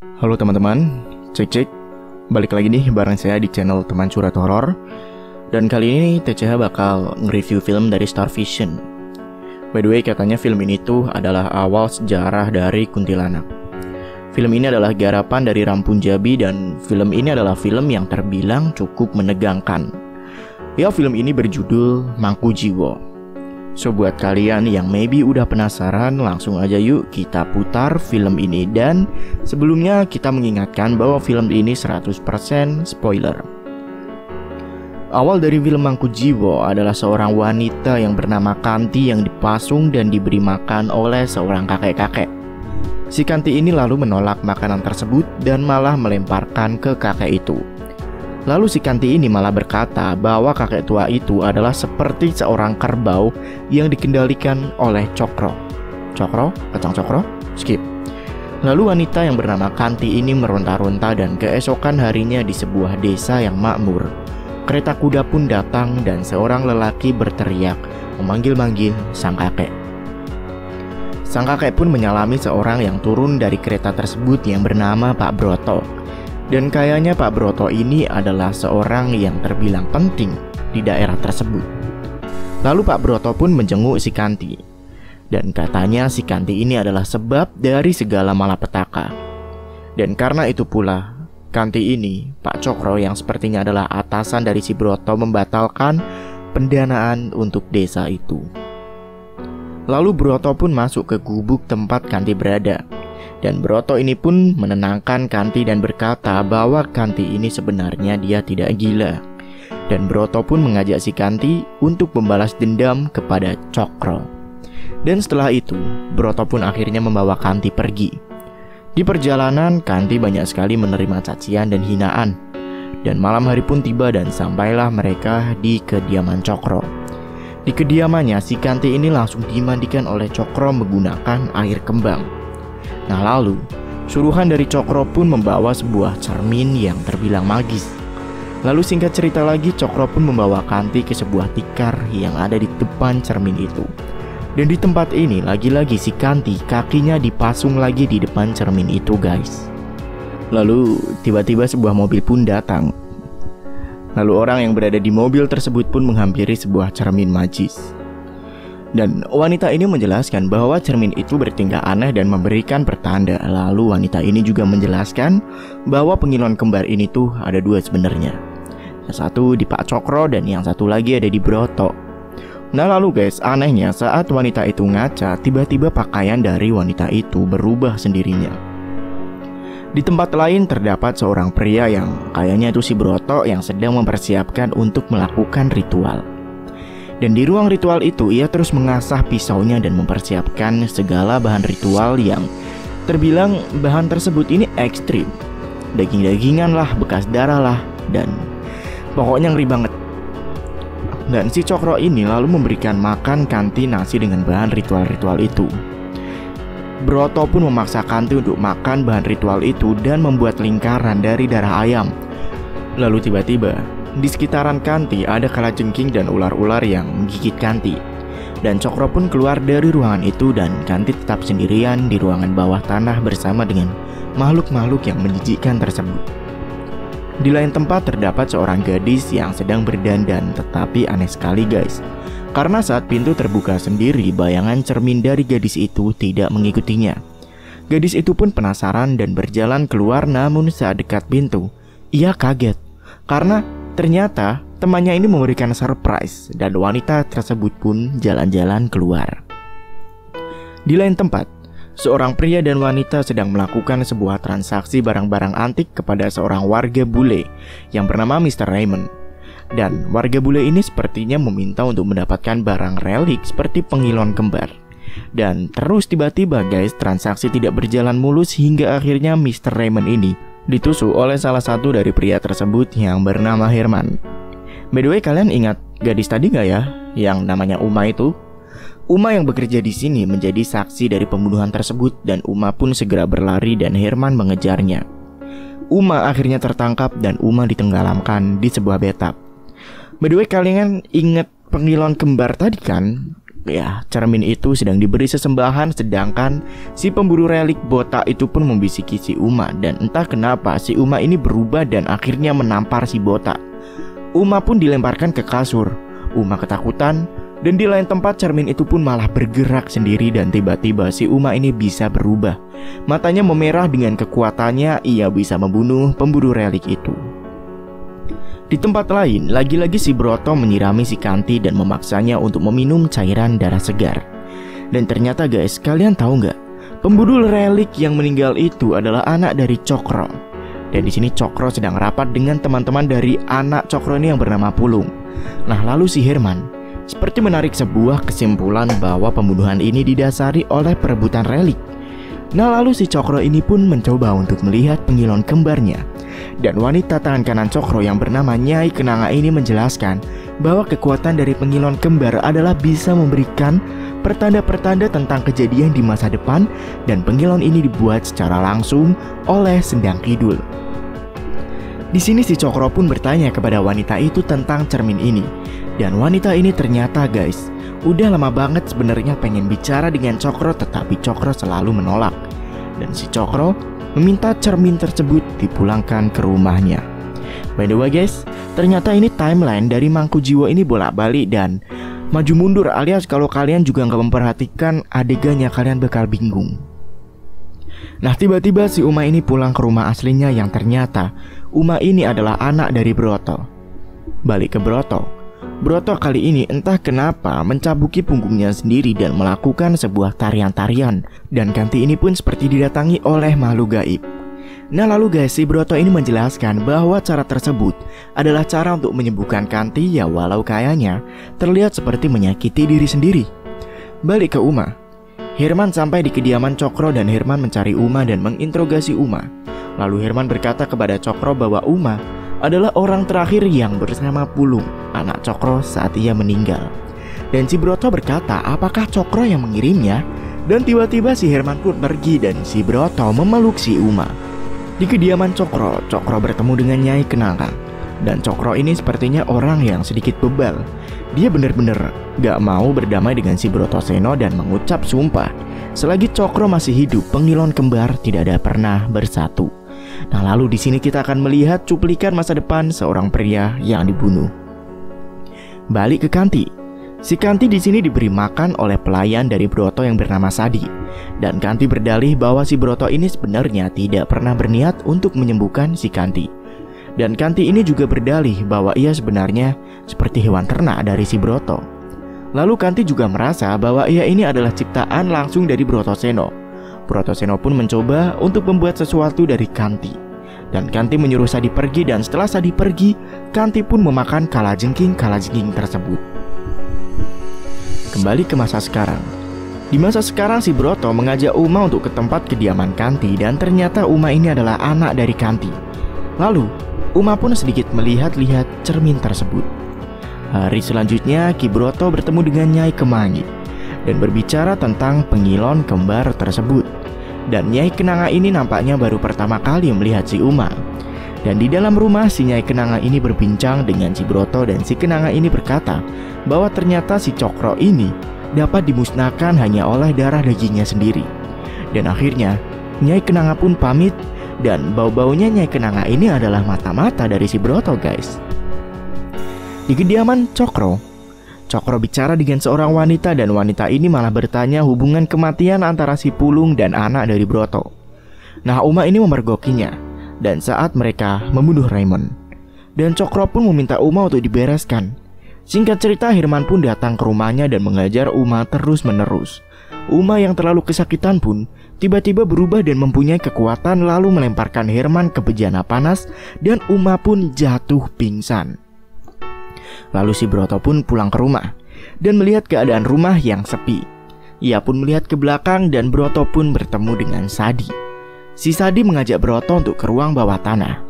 Halo teman-teman, cek. Balik lagi nih bareng saya di channel Teman Curhat Horor. Dan kali ini TCH bakal nge-review film dari Star Vision. By the way, katanya film ini tuh adalah awal sejarah dari kuntilanak. Film ini adalah garapan dari Ram Punjabi dan film ini adalah film yang terbilang cukup menegangkan. Ya, film ini berjudul Mangku Jiwo. So buat kalian yang maybe udah penasaran, langsung aja yuk kita putar film ini. Dan sebelumnya kita mengingatkan bahwa film ini 100% spoiler. Awal dari film Mangku Jiwo adalah seorang wanita yang bernama Kanti yang dipasung dan diberi makan oleh seorang kakek-kakek. Si Kanti ini lalu menolak makanan tersebut dan malah melemparkan ke kakek itu. Lalu si Kanti ini malah berkata bahwa kakek tua itu adalah seperti seorang kerbau yang dikendalikan oleh Cokro. Cokro? Kacang Cokro? Skip. Lalu wanita yang bernama Kanti ini meronta-ronta dan keesokan harinya di sebuah desa yang makmur, kereta kuda pun datang dan seorang lelaki berteriak memanggil-manggil sang kakek. Sang kakek pun menyalami seorang yang turun dari kereta tersebut yang bernama Pak Broto. Dan kayaknya Pak Broto ini adalah seorang yang terbilang penting di daerah tersebut. Lalu Pak Broto pun menjenguk si Kanti. Dan katanya si Kanti ini adalah sebab dari segala malapetaka. Dan karena itu pula, Kanti ini, Pak Cokro yang sepertinya adalah atasan dari si Broto, membatalkan pendanaan untuk desa itu. Lalu Broto pun masuk ke gubuk tempat Kanti berada. Dan Broto ini pun menenangkan Kanti dan berkata bahwa Kanti ini sebenarnya dia tidak gila. Dan Broto pun mengajak si Kanti untuk membalas dendam kepada Cokro. Dan setelah itu, Broto pun akhirnya membawa Kanti pergi. Di perjalanan, Kanti banyak sekali menerima cacian dan hinaan. Dan malam hari pun tiba dan sampailah mereka di kediaman Cokro. Di kediamannya, si Kanti ini langsung dimandikan oleh Cokro menggunakan air kembang. Nah lalu, suruhan dari Cokro pun membawa sebuah cermin yang terbilang magis. Lalu singkat cerita lagi, Cokro pun membawa Kanti ke sebuah tikar yang ada di depan cermin itu. Dan di tempat ini lagi-lagi si Kanti kakinya dipasung lagi di depan cermin itu guys. Lalu tiba-tiba sebuah mobil pun datang. Lalu orang yang berada di mobil tersebut pun menghampiri sebuah cermin magis. Dan wanita ini menjelaskan bahwa cermin itu bertingkah aneh dan memberikan pertanda. Lalu wanita ini juga menjelaskan bahwa pengilon kembar ini tuh ada dua sebenarnya. Yang satu di Pak Cokro dan yang satu lagi ada di Broto. Nah lalu guys, anehnya saat wanita itu ngaca, tiba-tiba pakaian dari wanita itu berubah sendirinya. Di tempat lain terdapat seorang pria yang kayaknya itu si Broto yang sedang mempersiapkan untuk melakukan ritual. Dan di ruang ritual itu ia terus mengasah pisaunya dan mempersiapkan segala bahan ritual yang terbilang bahan tersebut ini ekstrim. Daging-dagingan lah, bekas darah lah, dan pokoknya ngeri banget. Dan si Cokro ini lalu memberikan makan Kanti nasi dengan bahan ritual-ritual itu. Broto pun memaksa Kanti untuk makan bahan ritual itu dan membuat lingkaran dari darah ayam. Lalu tiba-tiba di sekitaran Kanti ada kalajengking dan ular-ular yang menggigit Kanti. Dan Cokro pun keluar dari ruangan itu dan Kanti tetap sendirian di ruangan bawah tanah bersama dengan makhluk-makhluk yang menjijikkan tersebut. Di lain tempat terdapat seorang gadis yang sedang berdandan, tetapi aneh sekali guys. Karena saat pintu terbuka sendiri, bayangan cermin dari gadis itu tidak mengikutinya. Gadis itu pun penasaran dan berjalan keluar, namun saat dekat pintu, ia kaget. Karena ternyata temannya ini memberikan surprise dan wanita tersebut pun jalan-jalan keluar. Di lain tempat, seorang pria dan wanita sedang melakukan sebuah transaksi barang-barang antik kepada seorang warga bule yang bernama Mr. Raymond. Dan warga bule ini sepertinya meminta untuk mendapatkan barang relik seperti pengilon kembar. Dan terus tiba-tiba guys, transaksi tidak berjalan mulus hingga akhirnya Mr. Raymond ini ditusuk oleh salah satu dari pria tersebut yang bernama Herman. By the way, kalian ingat gadis tadi gak ya? Yang namanya Uma itu? Uma yang bekerja di sini menjadi saksi dari pembunuhan tersebut dan Uma pun segera berlari dan Herman mengejarnya. Uma akhirnya tertangkap dan Uma ditenggelamkan di sebuah bathtub. By the way, kalian ingat pengilon kembar tadi kan? Ya, cermin itu sedang diberi sesembahan, sedangkan si pemburu relik botak itu pun membisiki si Uma. Dan entah kenapa si Uma ini berubah dan akhirnya menampar si botak. Uma pun dilemparkan ke kasur. Uma ketakutan, dan di lain tempat cermin itu pun malah bergerak sendiri. Dan tiba-tiba si Uma ini bisa berubah. Matanya memerah, dengan kekuatannya ia bisa membunuh pemburu relik itu. Di tempat lain, lagi-lagi si Broto menyirami si Kanti dan memaksanya untuk meminum cairan darah segar. Dan ternyata guys, kalian tahu nggak? Pemburu relik yang meninggal itu adalah anak dari Cokro. Dan di sini Cokro sedang rapat dengan teman-teman dari anak Cokro ini yang bernama Pulung. Nah, lalu si Herman seperti menarik sebuah kesimpulan bahwa pembunuhan ini didasari oleh perebutan relik. Nah, lalu si Cokro ini pun mencoba untuk melihat pengilon kembarnya. Dan wanita tangan kanan Cokro yang bernama Nyai Kenanga ini menjelaskan bahwa kekuatan dari pengilon kembar adalah bisa memberikan pertanda-pertanda tentang kejadian di masa depan. Dan pengilon ini dibuat secara langsung oleh Sendang Kidul. Di sini si Cokro pun bertanya kepada wanita itu tentang cermin ini. Dan wanita ini ternyata guys, udah lama banget sebenarnya pengen bicara dengan Cokro, tetapi Cokro selalu menolak. Dan si Cokro meminta cermin tersebut dipulangkan ke rumahnya. By the way guys, ternyata ini timeline dari Mangkujiwo ini bolak-balik dan maju mundur, alias kalau kalian juga nggak memperhatikan adegannya kalian bakal bingung. Nah, tiba-tiba si Uma ini pulang ke rumah aslinya yang ternyata Uma ini adalah anak dari Broto. Balik ke Broto. Broto kali ini entah kenapa mencabuki punggungnya sendiri dan melakukan sebuah tarian-tarian. Dan Kanti ini pun seperti didatangi oleh makhluk gaib. Nah, lalu guys, si Broto ini menjelaskan bahwa cara tersebut adalah cara untuk menyembuhkan Kanti, ya walau kayaknya terlihat seperti menyakiti diri sendiri. Balik ke Uma. Herman sampai di kediaman Cokro dan Herman mencari Uma dan menginterogasi Uma. Lalu Herman berkata kepada Cokro bahwa Uma adalah orang terakhir yang bersama Pulung, anak Cokro, saat ia meninggal. Dan si Broto berkata apakah Cokro yang mengirimnya. Dan tiba-tiba si Herman pun pergi dan si Broto memeluk si Uma. Di kediaman Cokro, Cokro bertemu dengan Nyai Kenanga. Dan Cokro ini sepertinya orang yang sedikit bebal. Dia benar-benar gak mau berdamai dengan si Brotoseno dan mengucap sumpah selagi Cokro masih hidup, pengilon kembar tidak ada pernah bersatu. Nah, lalu di sini kita akan melihat cuplikan masa depan seorang pria yang dibunuh. Balik ke Kanti. Si Kanti di sini diberi makan oleh pelayan dari Broto yang bernama Sadi. Dan Kanti berdalih bahwa si Broto ini sebenarnya tidak pernah berniat untuk menyembuhkan si Kanti. Dan Kanti ini juga berdalih bahwa ia sebenarnya seperti hewan ternak dari si Broto. Lalu Kanti juga merasa bahwa ia ini adalah ciptaan langsung dari Brotoseno. Brotoseno pun mencoba untuk membuat sesuatu dari Kanti. Dan Kanti menyuruh Sadi pergi, dan setelah Sadi pergi, Kanti pun memakan kalajengking tersebut. Kembali ke masa sekarang. Di masa sekarang si Broto mengajak Uma untuk ke tempat kediaman Kanti, dan ternyata Uma ini adalah anak dari Kanti. Lalu Uma pun sedikit melihat-lihat cermin tersebut. Hari selanjutnya Ki Broto bertemu dengan Nyai Kemangi dan berbicara tentang pengilon kembar tersebut. Dan Nyai Kenanga ini nampaknya baru pertama kali melihat si Uma. Dan di dalam rumah si Nyai Kenanga ini berbincang dengan si Broto, dan si Kenanga ini berkata bahwa ternyata si Cokro ini dapat dimusnahkan hanya oleh darah dagingnya sendiri. Dan akhirnya Nyai Kenanga pun pamit. Dan bau-baunya Nyai Kenanga ini adalah mata-mata dari si Broto guys. Di kediaman Cokro, Cokro bicara dengan seorang wanita, dan wanita ini malah bertanya hubungan kematian antara si Pulung dan anak dari Broto. Nah, Uma ini memergokinya dan saat mereka membunuh Raymond. Dan Cokro pun meminta Uma untuk dibereskan. Singkat cerita, Herman pun datang ke rumahnya dan mengajar Uma terus-menerus. Uma yang terlalu kesakitan pun tiba-tiba berubah dan mempunyai kekuatan, lalu melemparkan Herman ke bejana panas dan Uma pun jatuh pingsan. Lalu si Broto pun pulang ke rumah dan melihat keadaan rumah yang sepi. Ia pun melihat ke belakang dan Broto pun bertemu dengan Sadi. Si Sadi mengajak Broto untuk ke ruang bawah tanah.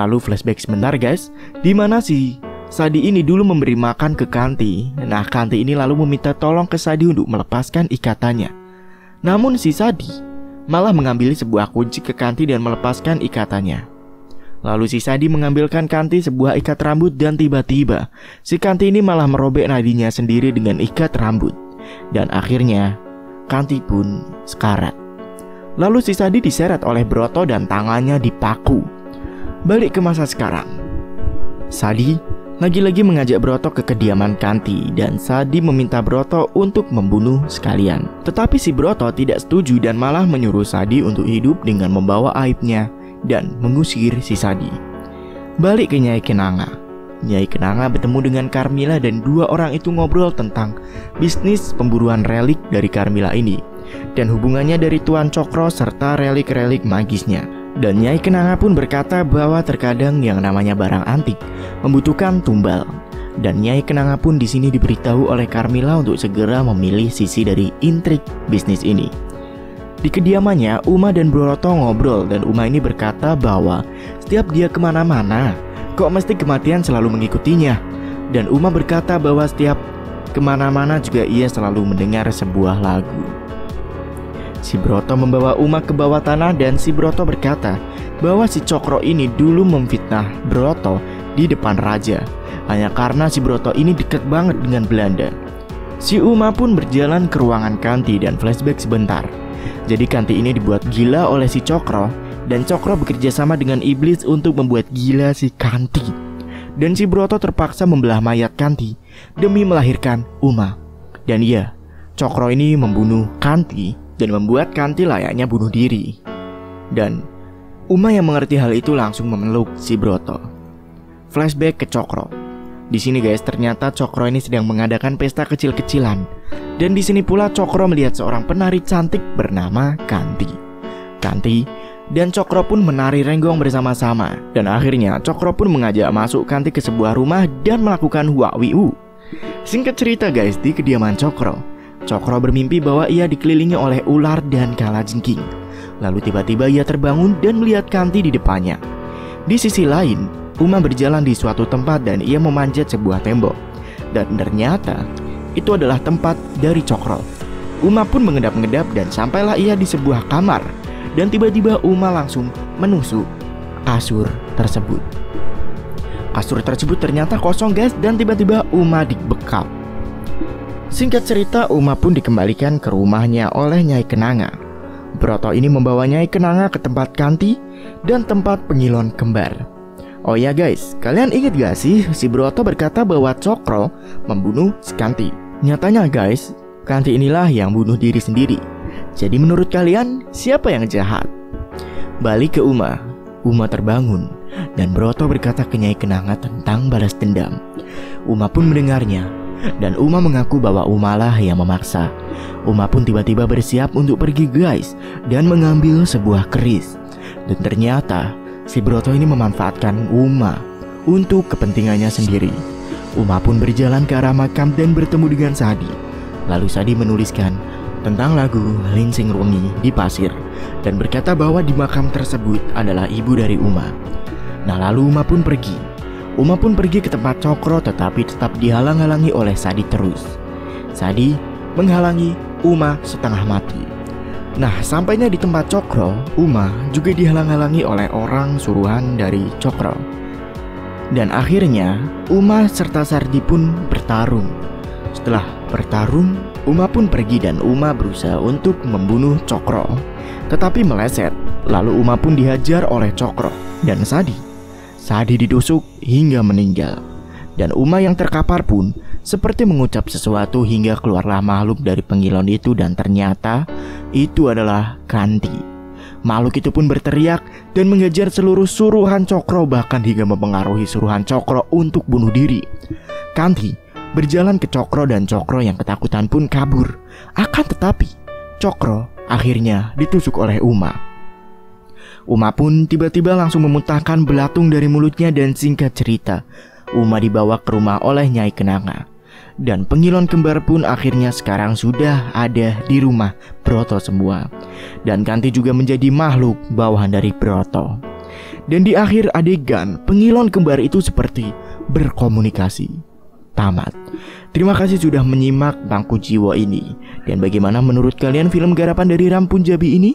Lalu flashback sebentar guys, dimana si Sadi ini dulu memberi makan ke Kanti. Nah, Kanti ini lalu meminta tolong ke Sadi untuk melepaskan ikatannya. Namun si Sadi malah mengambil sebuah kunci ke Kanti dan melepaskan ikatannya. Lalu si Sadi mengambilkan Kanti sebuah ikat rambut, dan tiba-tiba si Kanti ini malah merobek nadinya sendiri dengan ikat rambut. Dan akhirnya Kanti pun sekarat. Lalu si Sadi diseret oleh Broto dan tangannya dipaku. Balik ke masa sekarang, Sadi lagi-lagi mengajak Broto ke kediaman Kanti dan Sadi meminta Broto untuk membunuh sekalian. Tetapi si Broto tidak setuju dan malah menyuruh Sadi untuk hidup dengan membawa aibnya dan mengusir si Sadi. Balik ke Nyai Kenanga. Nyai Kenanga bertemu dengan Carmilla dan dua orang itu ngobrol tentang bisnis pemburuan relik dari Carmilla ini dan hubungannya dari Tuan Cokro serta relik-relik magisnya. Dan Nyai Kenanga pun berkata bahwa terkadang yang namanya barang antik membutuhkan tumbal. Dan Nyai Kenanga pun di sini diberitahu oleh Carmilla untuk segera memilih sisi dari intrik bisnis ini. Di kediamannya, Uma dan Broto ngobrol dan Uma ini berkata bahwa setiap dia kemana-mana, kok mesti kematian selalu mengikutinya. Dan Uma berkata bahwa setiap kemana-mana juga ia selalu mendengar sebuah lagu. Si Broto membawa Uma ke bawah tanah dan si Broto berkata bahwa si Cokro ini dulu memfitnah Broto di depan raja hanya karena si Broto ini dekat banget dengan Belanda. Si Uma pun berjalan ke ruangan Kanti dan flashback sebentar. Jadi Kanti ini dibuat gila oleh si Cokro dan Cokro bekerja sama dengan iblis untuk membuat gila si Kanti. Dan si Broto terpaksa membelah mayat Kanti demi melahirkan Uma. Dan iya, Cokro ini membunuh Kanti dan membuat Kanti layaknya bunuh diri. Dan Uma yang mengerti hal itu langsung memeluk si Broto. Flashback ke Cokro. Di sini guys, ternyata Cokro ini sedang mengadakan pesta kecil-kecilan. Dan di sini pula Cokro melihat seorang penari cantik bernama Kanti. Kanti dan Cokro pun menari renggong bersama-sama. Dan akhirnya Cokro pun mengajak masuk Kanti ke sebuah rumah dan melakukan huak-wiu. Singkat cerita guys, di kediaman Cokro bermimpi bahwa ia dikelilingi oleh ular dan kalajengking. Lalu tiba-tiba ia terbangun dan melihat Kanti di depannya. Di sisi lain, Uma berjalan di suatu tempat dan ia memanjat sebuah tembok. Dan ternyata itu adalah tempat dari Cokro. Uma pun mengedap-ngedap dan sampailah ia di sebuah kamar. Dan tiba-tiba Uma langsung menusuk kasur tersebut. Kasur tersebut ternyata kosong guys, dan tiba-tiba Uma dibekap. Singkat cerita, Uma pun dikembalikan ke rumahnya oleh Nyai Kenanga. Broto ini membawa Nyai Kenanga ke tempat Kanti dan tempat pengilon kembar. Oh ya guys, kalian ingat gak sih si Broto berkata bahwa Cokro membunuh si Kanti? Nyatanya guys, Kanti inilah yang bunuh diri sendiri. Jadi menurut kalian, siapa yang jahat? Balik ke Uma. Uma terbangun dan Broto berkata ke Nyai Kenanga tentang balas dendam. Uma pun mendengarnya. Dan Uma mengaku bahwa Uma lah yang memaksa. Uma pun tiba-tiba bersiap untuk pergi guys dan mengambil sebuah keris. Dan ternyata si Broto ini memanfaatkan Uma untuk kepentingannya sendiri. Uma pun berjalan ke arah makam dan bertemu dengan Sadi. Lalu Sadi menuliskan tentang lagu Lingsing Rungi di pasir dan berkata bahwa di makam tersebut adalah ibu dari Uma. Nah lalu Uma pun pergi. Uma pun pergi ke tempat Cokro tetapi tetap dihalang-halangi oleh Sadi terus. Sadi menghalangi Uma setengah mati. Nah sampainya di tempat Cokro, Uma juga dihalang-halangi oleh orang suruhan dari Cokro. Dan akhirnya Uma serta Sardi pun bertarung. Setelah bertarung, Uma pun pergi dan Uma berusaha untuk membunuh Cokro. Tetapi meleset, lalu Uma pun dihajar oleh Cokro dan Sadi ditusuk hingga meninggal. Dan Uma yang terkapar pun seperti mengucap sesuatu hingga keluarlah makhluk dari pengilon itu dan ternyata itu adalah Kanti. Makhluk itu pun berteriak dan mengejar seluruh suruhan Cokro bahkan hingga mempengaruhi suruhan Cokro untuk bunuh diri. Kanti berjalan ke Cokro dan Cokro yang ketakutan pun kabur. Akan tetapi Cokro akhirnya ditusuk oleh Uma. Uma pun tiba-tiba langsung memuntahkan belatung dari mulutnya dan singkat cerita, Uma dibawa ke rumah oleh Nyai Kenanga. Dan pengilon kembar pun akhirnya sekarang sudah ada di rumah Broto semua. Dan Kanti juga menjadi makhluk bawahan dari Broto. Dan di akhir adegan, pengilon kembar itu seperti berkomunikasi. Tamat. Terima kasih sudah menyimak Bangku Jiwa ini. Dan bagaimana menurut kalian film garapan dari Ram Punjabi ini?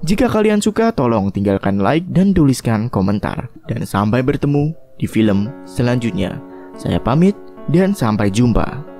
Jika kalian suka, tolong tinggalkan like dan tuliskan komentar. Dan sampai bertemu di film selanjutnya. Saya pamit dan sampai jumpa.